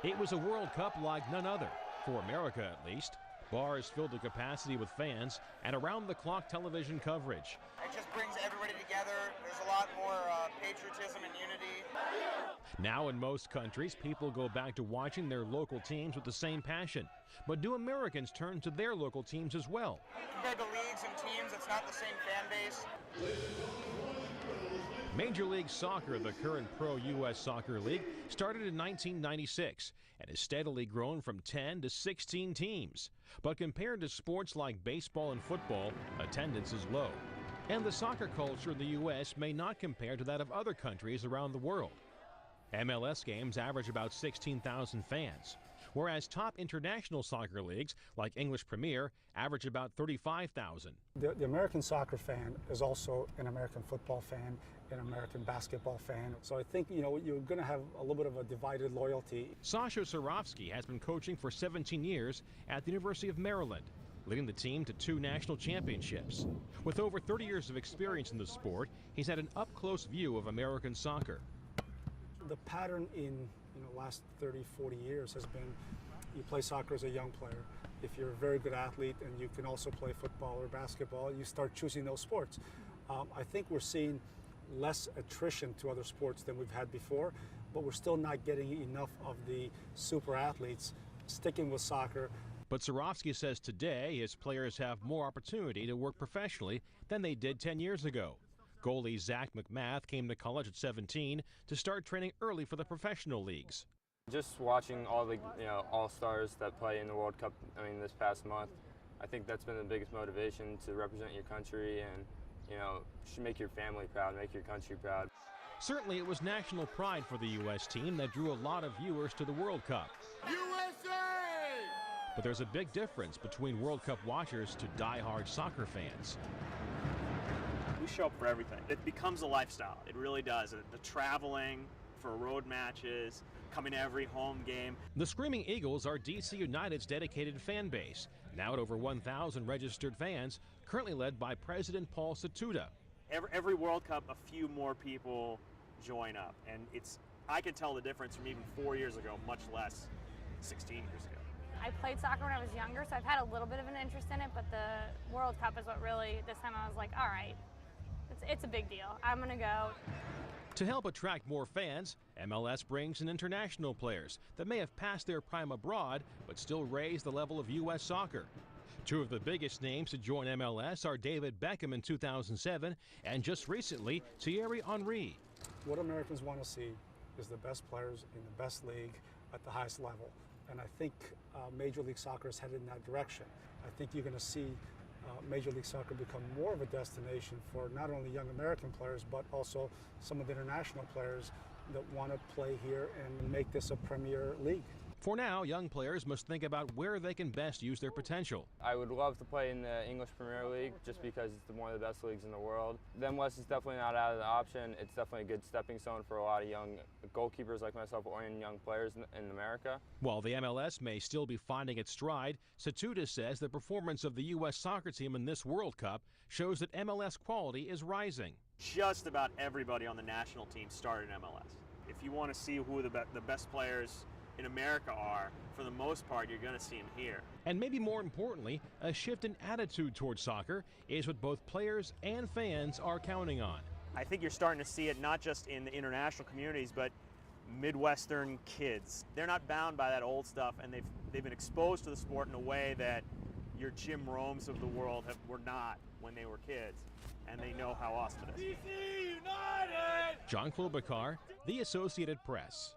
It was a World Cup like none other, for America at least. Bars filled to capacity with fans and around-the-clock television coverage. It just brings everybody together. There's a lot more patriotism and unity. Now in most countries, people go back to watching their local teams with the same passion. But do Americans turn to their local teams as well? Compared to leagues and teams, it's not the same fan base. Major League Soccer, the current pro U.S. Soccer League, started in 1996 and has steadily grown from 10 to 16 teams. But compared to sports like baseball and football, attendance is low. And the soccer culture in the U.S. may not compare to that of other countries around the world. MLS games average about 16,000 fans, whereas top international soccer leagues like English Premier average about 35,000. The American soccer fan is also an American football fan, an American basketball fan. So I think, you're going to have a little bit of a divided loyalty. Sasha Surofsky has been coaching for 17 years at the University of Maryland, leading the team to 2 national championships. With over 30 years of experience in the sport, he's had an up-close view of American soccer. The pattern in last 30, 40 years has been you play soccer as a young player. If you're a very good athlete and you can also play football or basketball, you start choosing those sports. I think we're seeing less attrition to other sports than we've had before, but we're still not getting enough of the super athletes sticking with soccer. But Surofsky says today his players have more opportunity to work professionally than they did 10 years ago. Goalie Zach McMath came to college at 17 to start training early for the professional leagues. Just watching all the all-stars that play in the World Cup, this past month, I think that's been the biggest motivation to represent your country and, should make your family proud, make your country proud. Certainly it was national pride for the U.S. team that drew a lot of viewers to the World Cup. USA! But there's a big difference between World Cup watchers to die-hard soccer fans. We show up for everything. It becomes a lifestyle. It really does. The traveling for road matches, coming to every home game. The Screaming Eagles are DC United's dedicated fan base, now at over 1,000 registered fans, currently led by President Paul Satuda. Every World Cup, a few more people join up, and I can tell the difference from even 4 years ago, much less 16 years ago. I played soccer when I was younger, so I've had a little bit of an interest in it, but the World Cup is what really, this time I was like, all right, it's a big deal. I'm going to go. To help attract more fans, MLS brings in international players that may have passed their prime abroad but still raise the level of U.S. soccer. 2 of the biggest names to join MLS are David Beckham in 2007 and just recently Thierry Henry. What Americans want to see is the best players in the best league at the highest level. And I think Major League Soccer is headed in that direction. I think you're going to see Major League Soccer become more of a destination for not only young American players, but also some of the international players that want to play here and make this a premier league. For now, young players must think about where they can best use their potential. I would love to play in the English Premier League just because it's one of the best leagues in the world. The MLS is definitely not out of the option. It's definitely a good stepping stone for a lot of young goalkeepers like myself or young players in America. While the MLS may still be finding its stride, Satuda says the performance of the U.S. soccer team in this World Cup shows that MLS quality is rising. Just about everybody on the national team started in MLS. If you want to see who the best players in America are, for the most part, you're going to see them here. And maybe more importantly, a shift in attitude towards soccer is what both players and fans are counting on. I think you're starting to see it not just in the international communities, but Midwestern kids. They're not bound by that old stuff, and they've been exposed to the sport in a way that your Jim Romes of the world were not when they were kids, and they know how awesome it is. DC United! John Klobuchar, The Associated Press.